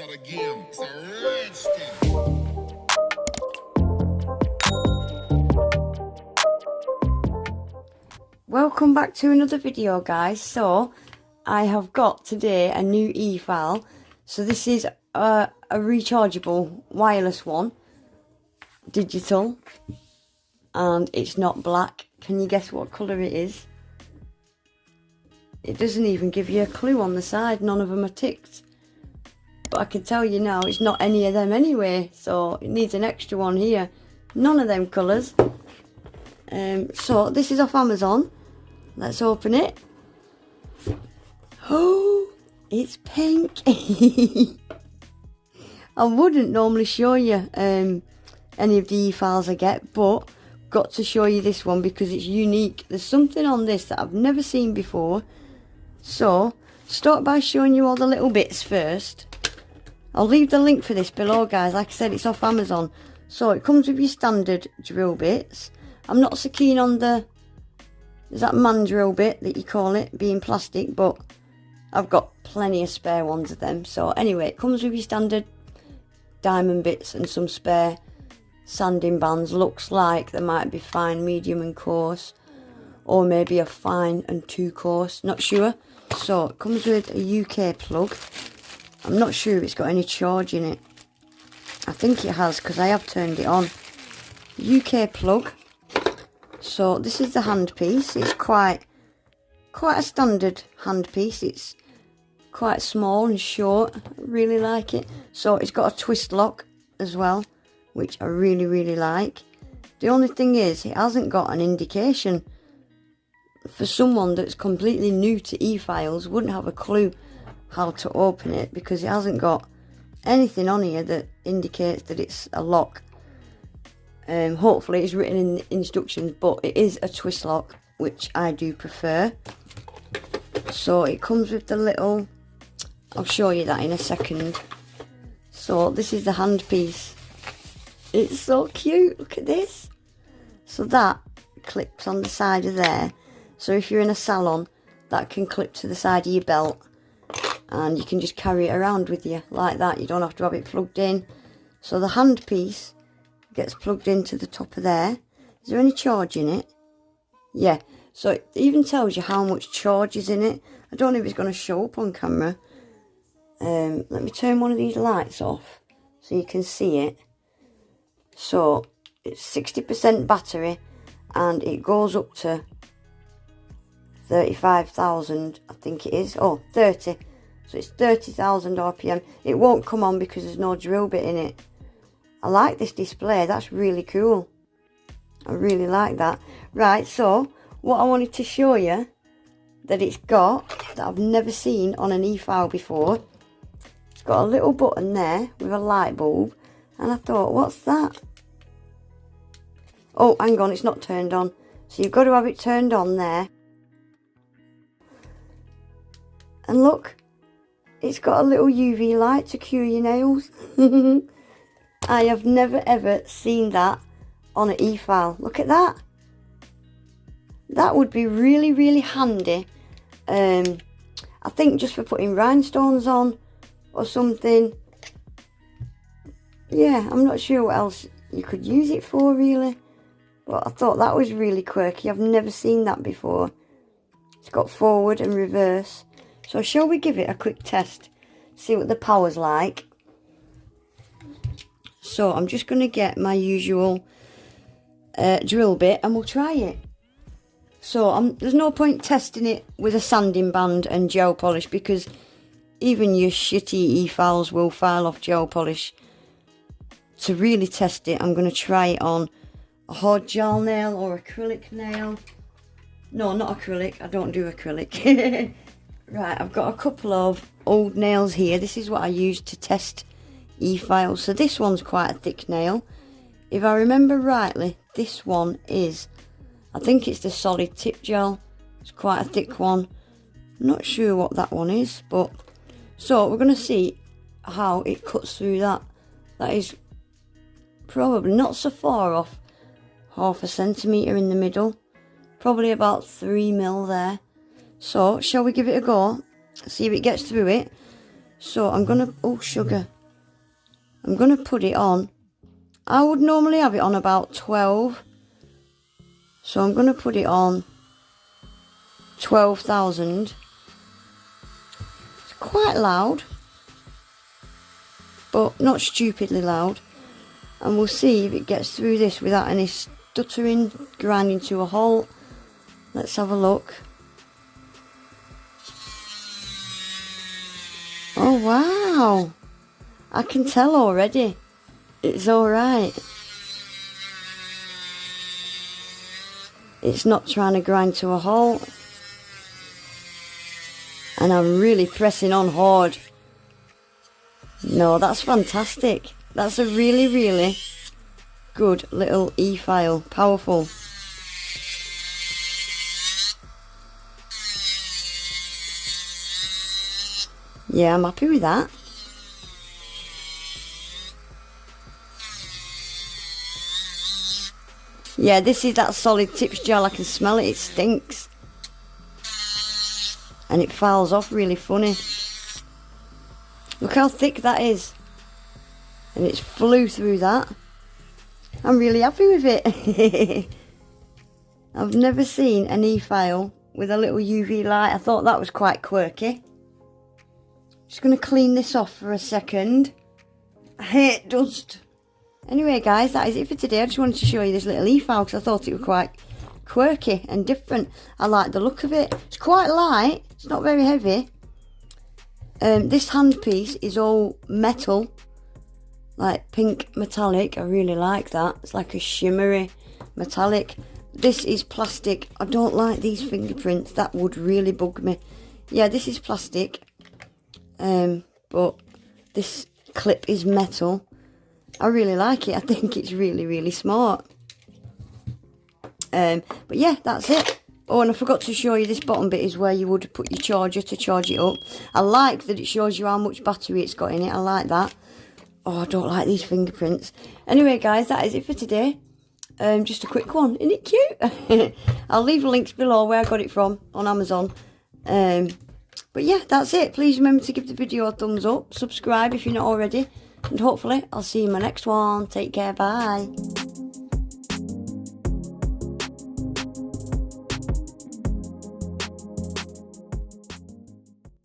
start again. It's a red stick. Welcome back to another video, guys. So I have got today a new e-file. So this is a rechargeable wireless one, digital, and it's not black. Can you guess what colour it is? It doesn't even give you a clue on the side. None of them are ticked, but I can tell you now it's not any of them anyway, so it needs an extra one here. None of them colours. So this is off Amazon. Let's open it. Oh, it's pink. I wouldn't normally show you any of the e-files I get, but got to show you this one because it's unique. There's something on this that I've never seen before. So, start by showing you all the little bits first. I'll leave the link for this below, guys. Like I said, it's off Amazon. So, it comes with your standard drill bits. I'm not so keen on there's that man drill bit that you call it, being plastic, but I've got plenty of spare ones of them. So, anyway, it comes with your standard diamond bits and some spare sanding bands. Looks like there might be fine, medium and coarse, or maybe a fine and 2 coarse, not sure. So it comes with a UK plug. I'm not sure if it's got any charge in it. I think it has because I have turned it on. UK plug. So this is the handpiece. It's quite a standard handpiece. It's quite small and short. I really like it. So it's got a twist lock as well, which I really like. The only thing is it hasn't got an indication. For someone that's completely new to e-files, wouldn't have a clue how to open it because it hasn't got anything on here that indicates that it's a lock. Hopefully it's written in the instructions, but it is a twist lock, which I do prefer. So it comes with the little, I'll show you that in a second. So this is the handpiece. It's so cute, look at this. So that clips on the side of there. So if you're in a salon, that can clip to the side of your belt and you can just carry it around with you like that. You don't have to have it plugged in. So the handpiece gets plugged into the top of there. Is there any charge in it? Yeah, so it even tells you how much charge is in it. I don't know if it's going to show up on camera. Let me turn one of these lights off so you can see it. So it's 60% battery and it goes up to 35,000, I think it is. Oh, 30. So it's 30,000 RPM. It won't come on because there's no drill bit in it. I like this display. That's really cool. I really like that. Right, so what I wanted to show you that it's got, that I've never seen on an e-file before. It's got a little button there with a light bulb. And I thought, what's that? Oh, hang on, it's not turned on. So you've got to have it turned on there. And look, it's got a little UV light to cure your nails. I have never ever seen that on an e-file. Look at that. That would be really handy. I think just for putting rhinestones on or something. Yeah, I'm not sure what else you could use it for really. But I thought that was really quirky. I've never seen that before. It's got forward and reverse. So shall we give it a quick test, see what the power's like. So I'm just going to get my usual drill bit and we'll try it. So there's no point testing it with a sanding band and gel polish because even your shitty e-files will file off gel polish. To really test it, I'm going to try it on a hard gel nail or acrylic nail. No, not acrylic. I don't do acrylic. Right, I've got a couple of old nails here. This is what I use to test e-files. So this one's quite a thick nail. If I remember rightly, this one is, I think it's the solid tip gel. It's quite a thick one. I'm not sure what that one is, but so we're going to see how it cuts through that. That is probably not so far off, 1/2 centimetre in the middle. Probably about 3 mil there. So, shall we give it a go? See if it gets through it. So, I'm going to... Oh, sugar. I'm going to put it on. I would normally have it on about 12. So I'm going to put it on 12,000. It's quite loud, but not stupidly loud. And we'll see if it gets through this without any stuttering, grinding to a halt. Let's have a look. Oh wow, I can tell already. It's alright. It's not trying to grind to a halt. And I'm really pressing on hard. No, that's fantastic. That's a really, really good little e-file. Powerful. Yeah, I'm happy with that. Yeah, this is that solid tips gel. I can smell it. It stinks. And it files off really funny. Look how thick that is. And it's flew through that. I'm really happy with it. I've never seen an e-file with a little UV light. I thought that was quite quirky. Just going to clean this off for a second. I hate dust. Anyway guys, that is it for today. I just wanted to show you this little e-file because I thought it was quite quirky and different. I like the look of it. It's quite light. It's not very heavy. This handpiece is all metal. Like pink metallic. I really like that. It's like a shimmery metallic. This is plastic. I don't like these fingerprints. That would really bug me. Yeah, this is plastic. But this clip is metal. I really like it. I think it's really, really smart. But yeah, that's it. Oh, and I forgot to show you, this bottom bit is where you would put your charger to charge it up. I like that it shows you how much battery it's got in it. I like that. Oh, I don't like these fingerprints. Anyway, guys, that is it for today. Just a quick one. Isn't it cute? I'll leave links below where I got it from on Amazon. But yeah, that's it. Please remember to give the video a thumbs up. Subscribe if you're not already. And hopefully I'll see you in my next one. Take care. Bye.